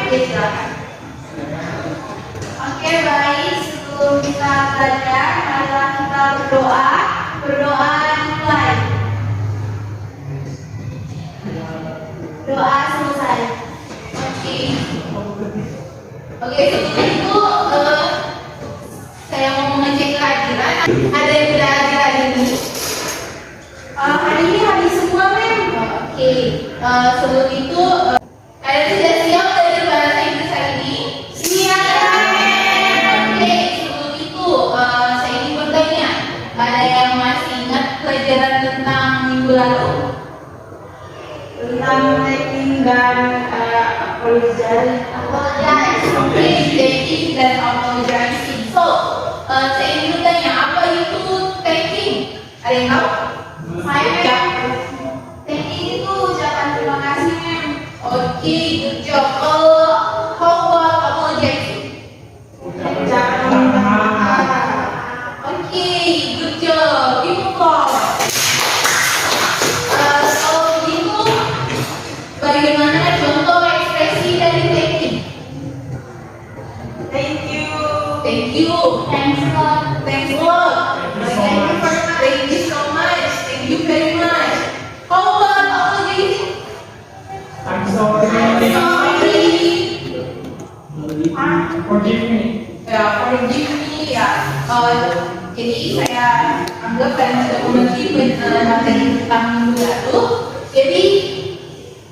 Oke, silakan. Oke, baik. Sebelum kita belajar, marilah kita berdoa. Berdoa dimulai. Doa selesai. Oke, sebelum itu saya mau mengecek kehadiran. Ada yang tidak hadir hari ini? Hari ini hadir semua, Mem. Oke, sebelum itu kalian sudah siap belajar bahasa Inggris hari ini? Siap, Mem. Oke, sebelum itu saya ingin bertanya, ada yang masih ingat pelajaran tentang minggu lalu? Tentang making dan apologize. Oke, taking dan apologizing. So, saya ingin bertanya, apa itu taking? Ada yang tahu? Saya, taking itu ucapan terima kasih, Mem. Oke, good job. How about apologizing? Ucapan minta maaf. Oke, good job. Improve. Kalau begitu, bagaimana contoh ekspresi dari taking? Thank you. Thank you. Thanks a lot. Thanks a lot. Thank you so much. Thank you very much. How about apologizing? I'm sorry. I'm sorry. Forgive me. Ya, forgive me ya. Jadi saya anggap kalian sudah mengerti materi tentang minggu lalu. Jadi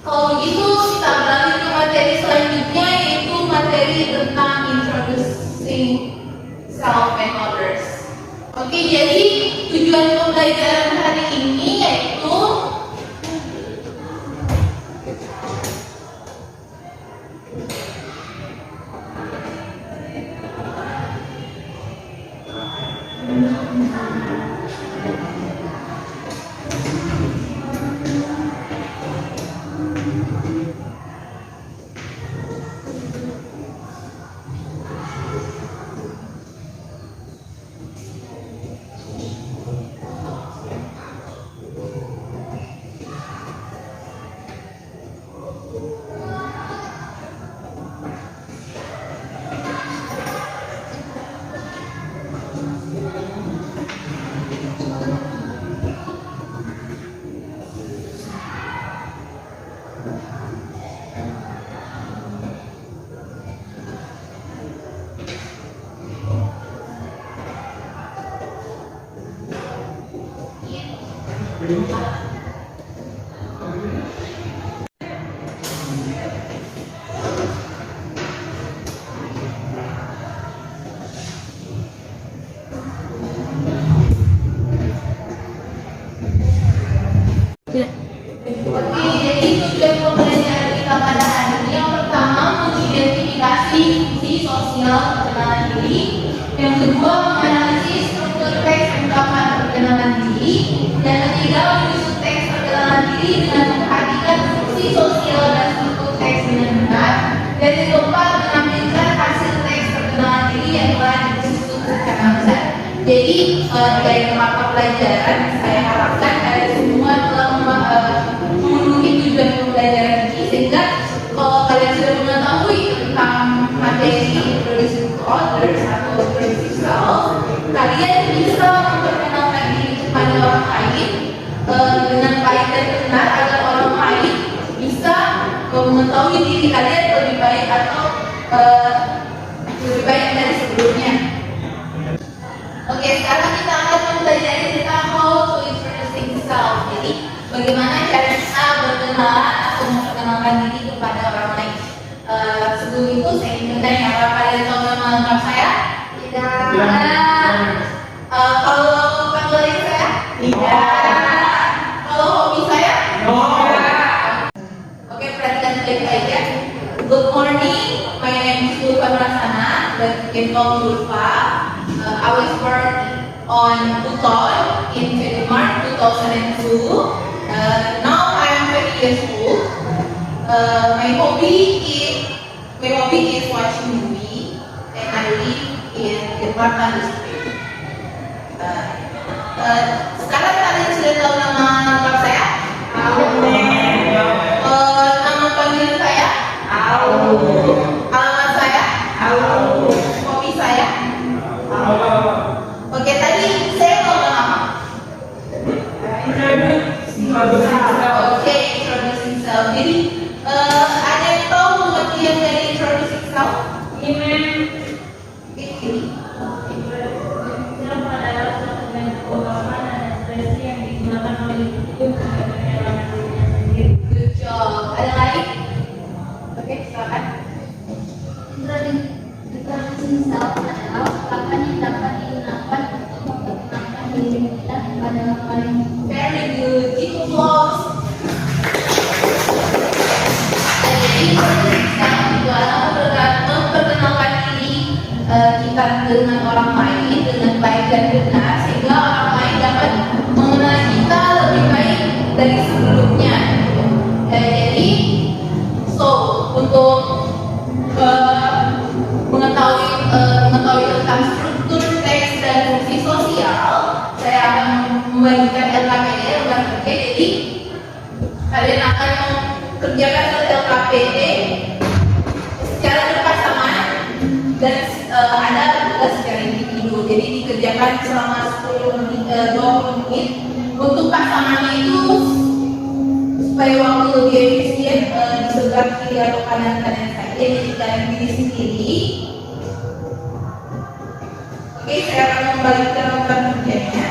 kalau begitu kita beralih ke materi selanjutnya, yaitu materi tentang introducing self and others. Oke, jadi tujuan pembelajaran hari ini yaitu jadi tujuan pembelajaran kita pada hari ini yang pertama mengidentifikasi fungsi sosial perkenalan diri, yang kedua menganalisis struktur teks ungkapan perkenalan diri, dan ketiga menyusun teks perkenalan diri dengan memperhatikan fungsi sosial dan struktur teks dengan benar, dan yang keempat menampilkan hasil teks perkenalan diri yang telah disusun secara besar. Jadi dari mata pelajaran saya harapkan kalian semua telah memenuhi tujuan pembelajaran ini, sehingga kalau kalian sudah mengetahui tentang materi introducing to others atau introducing self, kalian bisa memperkenalkan diri kepada orang lain dengan baik dan benar agar orang lain bisa mengetahui diri kalian lebih baik atau lebih baik dari sebelumnya. Oke, sekarang kita akan mempelajari tentang how to introducing self. Jadi, bagaimana cara kita berkenalan atau memperkenalkan diri kepada orang lain. Sebelum itu, saya ingin bertanya, apakah kalian tahu nama lengkap saya? Tidak. Kalau panggilan saya? Tidak. Kalau hobi saya? Oke, perhatikan baik-baik ya. Good morning, my name is Ulfa Prasana, but you can call me Ulfa. I was born on Puton in March 2002. Now I am 20 years old. My hobby is watching movie, and I live in Jakarta district. Sekarang kalian sudah tahu nama lengkap saya? Nama panggilan saya? Ini Siapa adalah dokumen keuangan dan ekspresi yang digunakan oleh individu sebagai elemen dirinya sendiri. Good job. Ada lagi? Oke, silakan. Deklarasi self adalah ungkapan yang dapat digunakan untuk memperkenalkan diri kita kepada orang lain. Very good. Itu close. Jadi sekarang itu adalah memperkenalkan diri kita dengan orang lain dengan baik dan benar sehingga orang lain dapat mengenal kita lebih baik dari sebelumnya. Jadi, untuk mengetahui tentang struktur teks dan fungsi sosial, saya akan membagikan LKPD. Jadi kalian akan mengerjakan LKPD secara berpasangan dan ada tugas secara individu. Jadi dikerjakan selama 20 menit. Untuk pasangannya itu supaya waktu lebih efisien di sebelah kiri atau kanan saja. Jadi kalian pilih sendiri. Oke, saya akan membagikan lembar kerjanya.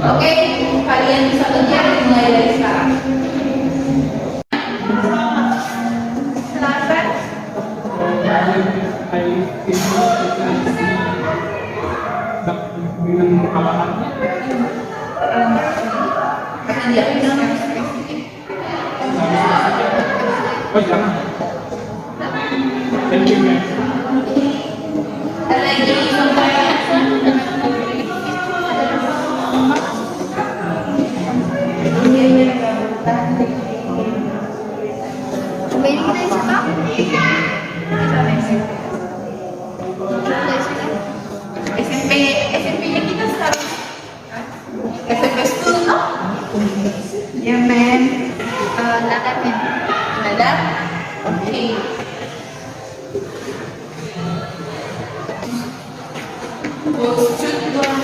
Oke, kalian bisa kerja mulai dari sekarang. Silakan. dengan alamatnya. Karena dia bilang Oh jangan. Thank you, ma'am. ada lagi contohnya. Kembali kita siapa? SMP-nya kita sekarang SMP 10 toh? Ya men, Nadab ya. Ada? Oke. Wujud doang.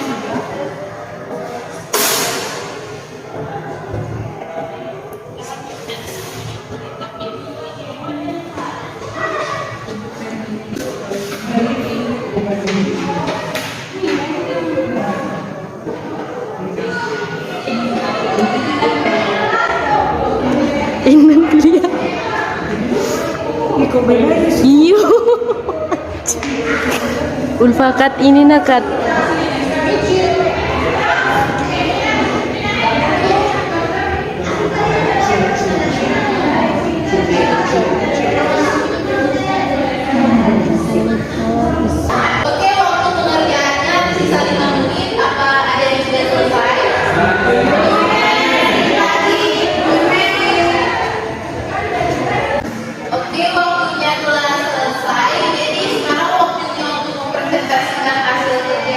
Inang kuliah. Iyo. Ulfakat ini nakat. Oke, waktu pengerjaannya sisa 5 menit. Apa ada yang sudah selesai? Oke, waktunya telah selesai. Jadi sekarang waktunya untuk mempresentasikan hasil kerja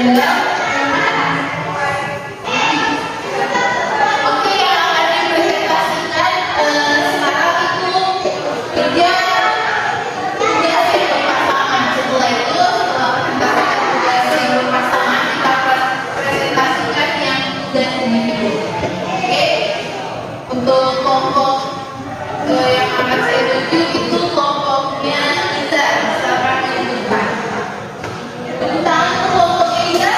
random. Oke, yang akan dipresentasikan sekarang itu kerja berpasangan. Setelah itu, setelah presentasikan tugas yang berpasangan, kita presentasikan yang tugas individu. Oke, untuk kelompok yang akan saya tuju itu kelompoknya Iza, silakan menunjukkan. Tepuk tangan untuk kelompoknya Iza.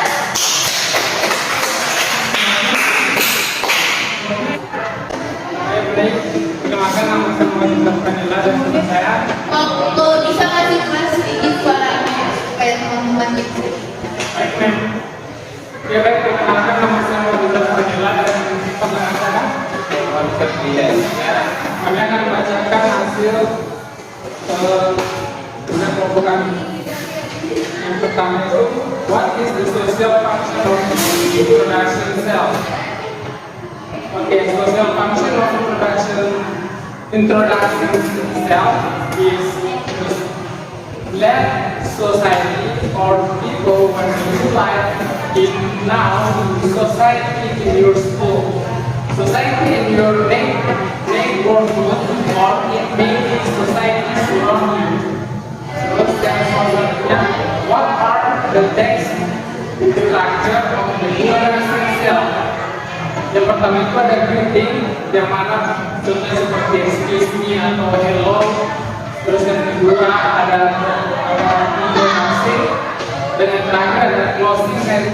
Baik, perkenalkan nama saya Muhammad Fanila dan teman saya. Kalau bisa kasih kelas sedikit suaranya supaya teman-teman bisa. Baik, Mem. Ya baik, perkenalkan nama saya Muhammad Fanila dan teman saya. Kami akan membacakan hasil tugas kelompok kami. Yang pertama itu, what is the social function of production cell? Okay, social function of introduction cell is to let society or people when you live in now society in your school, society in your neighborhood, or it may be society surround you. Terus yang selanjutnya, what are the text structure of the introduction cell? Yang pertama itu ada greeting, yang mana contohnya seperti excuse me atau hello. Terus yang kedua ada informasi, dan yang terakhir ada closing yang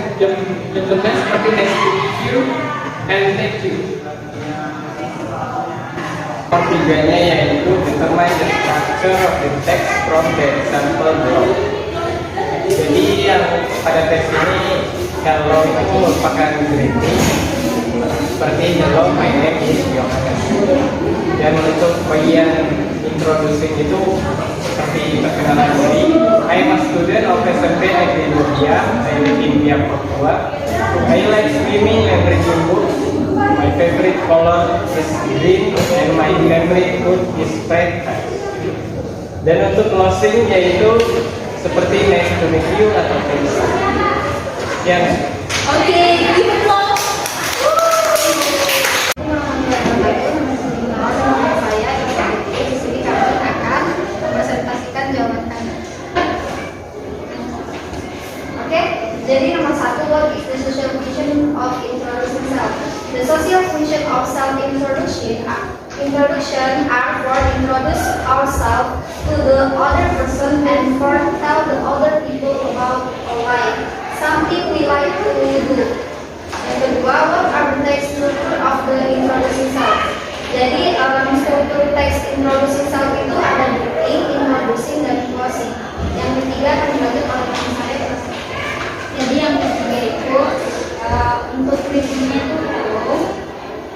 contohnya seperti nice to meet you and thank you. Ketiganya yaitu determine the structure of the text from the example below. Jadi yang pada tes ini kalau itu merupakan greeting seperti hello, my name is Yohanes. Dan untuk bagian introducing itu seperti perkenalan diri. I am a student of SMP Negeri Mulia. I live in Biak, Papua. I like swimming and reading books. My favorite color is green and my favorite food is fried rice. Dan untuk closing yaitu seperti nice to meet you atau thanks. Yang Oke, give applause. Di sini kami akan mempresentasikan jawaban kami. Oke, jadi nomor 1, what is the social function of introducing self? The social function of self-introduction are for introduce ourselves to the other person and for tell the other people about our life, something we like to do. Yang kedua, what are the text structure of the introducing self? Jadi struktur teks introducing self itu ada greeting, introducing, dan closing. Yang ketiga akan dibantu oleh teman saya. Jadi yang ketiga itu untuk greetingnya itu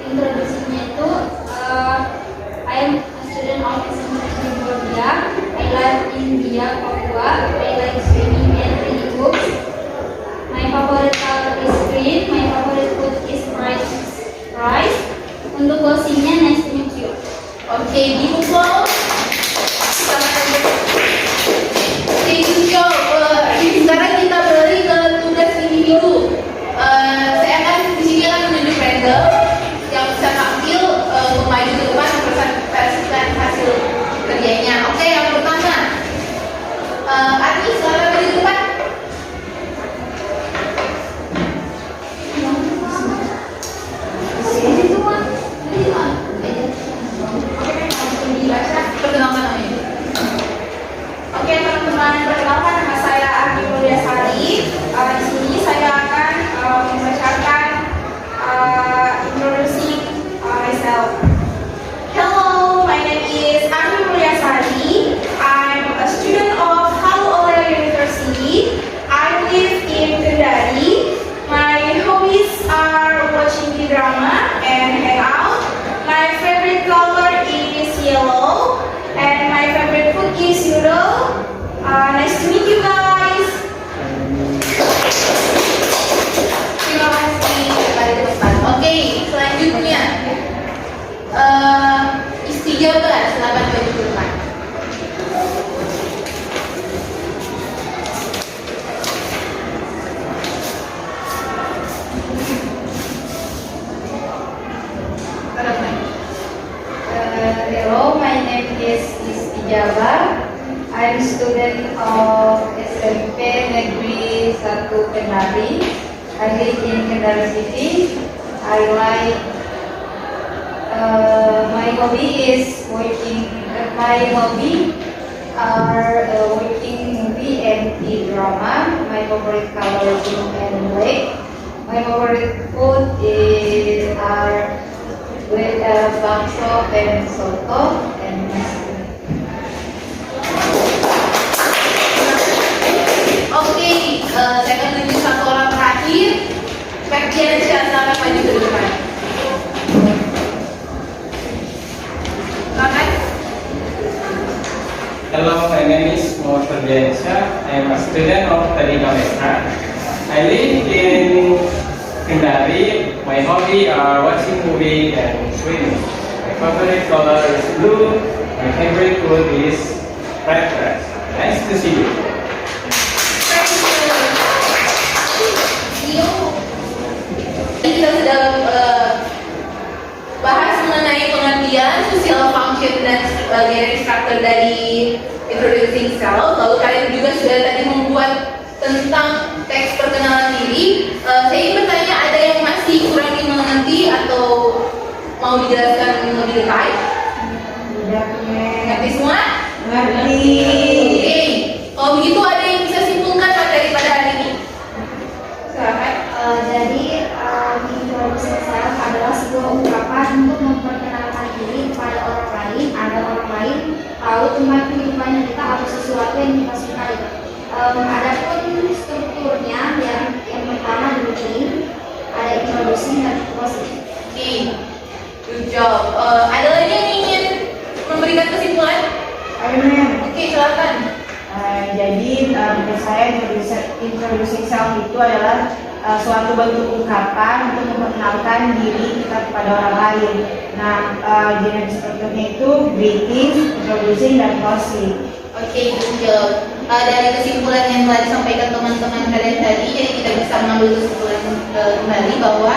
introduksinya itu I am a student of SMP Indonesia. I live in Biak, Papua. I like swimming and reading books. My favorite color is green. My favorite food is fried rice. Untuk closingnya nice to meet you. Oke, give applause. Oke, good job. Sekarang kita beralih ke tugas individu. Saya akan di sini akan menunjuk random yang bisa tampil maju ke depan mempresentasikan hasil kerjanya. Oke, yang pertama, Adi, silakan maju ke depan. Perkenalkan namanya. Oke teman-teman, perkenalkan nama saya Adi Mulyasari. Di sini saya akan membacakan introducing myself. Hello, my name is Adi Mulyasari. I'm a student of Halu Oleh University. I live in Kendari. My hobbies are watching drama and hang out. My favorite color is yellow. And my favorite food is noodle. Nice to meet you guys. Terima kasih kepada depan. Oke, selanjutnya Istijabar, silakan maju ke depan. to Kendari. I live in Kendari City. I like my hobby is working. My hobby are watching movie and drama. My favorite color is blue and black. My favorite food is with bakso and soto and nasi. Oke, saya akan tunjuk satu orang terakhir. Bagian silakan maju ke depan. Silakan. Hello, my name is Mohd Diansyah. I am a student of Tadika Mesra. I live in Kendari. My hobby are watching movie and swimming. My favorite color is blue. My favorite food is fried rice. Nice to see you. Kita sudah bahas mengenai pengertian social function dan sebagai struktur dari introducing self. Lalu kalian juga sudah tadi membuat tentang teks perkenalan diri. Saya ingin bertanya, ada yang masih kurang dimengerti atau mau dijelaskan lebih detail? Ngerti semua? Ngerti. Oke. Kalau begitu ada yang bisa simpulkan materi pada hari ini? Silakan. Jadi, introduction self adalah sebuah ungkapan untuk memperkenalkan diri kepada orang lain, agar orang lain tahu tentang kehidupan kita atau sesuatu yang kita sukai. Adapun strukturnya yang pertama dulu ada introducing dan closing. Oke. Good job. Ada lagi yang ingin memberikan kesimpulan? Oke, silakan. Jadi menurut saya introducing self itu adalah suatu bentuk ungkapan untuk memperkenalkan diri kita kepada orang lain. Nah, jenis strukturnya itu greeting, introducing, dan closing. Oke, good job. Dari kesimpulan yang telah disampaikan teman-teman kalian tadi, jadi kita bisa mengambil kesimpulan kembali bahwa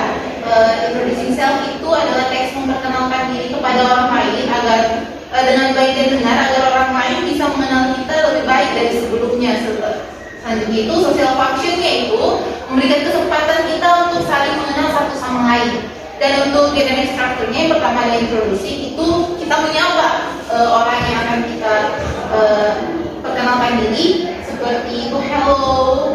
introducing self itu adalah teks memperkenalkan diri kepada orang lain agar dengan baik dan benar, agar orang lain bisa mengenal kita lebih baik dari sebelumnya. Selanjutnya itu social functionnya itu memberikan kesempatan kita untuk saling mengenal satu sama lain. Dan untuk dynamic strukturnya yang pertama ada introducing, itu kita menyapa orang yang akan kita perkenalkan diri, seperti itu hello,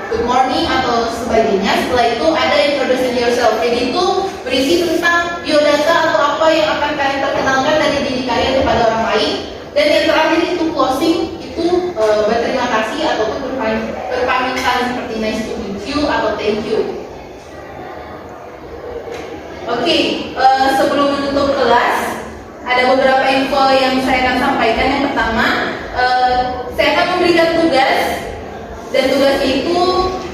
good morning atau sebagainya. Setelah itu ada introducing yourself. Jadi itu berisi tentang biodata atau apa yang akan kalian perkenalkan dari diri kalian kepada orang lain. Dan yang terakhir itu closing, itu berterima kasih ataupun berpamitan seperti nice to meet you atau thank you. Oke, sebelum menutup kelas, ada beberapa info yang saya akan sampaikan. Yang pertama, saya akan memberikan tugas, dan tugas itu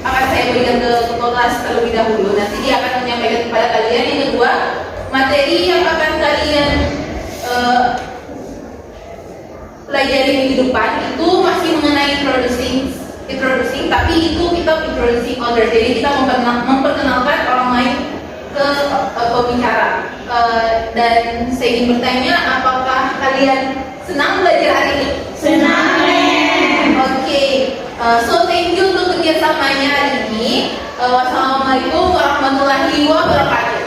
akan saya berikan ke ketua kelas terlebih dahulu. Nanti dia akan menyampaikan kepada kalian. Yang kedua, materi yang akan kalian pelajari minggu depan itu masih mengenai introducing, tapi itu kita introducing other. Jadi kita memperkenalkan orang lain ke pembicara. Dan saya ingin bertanya, apakah kalian senang belajar hari ini? Senang. Oke, so thank you untuk kerjasamanya hari ini. Wassalamualaikum warahmatullahi wabarakatuh.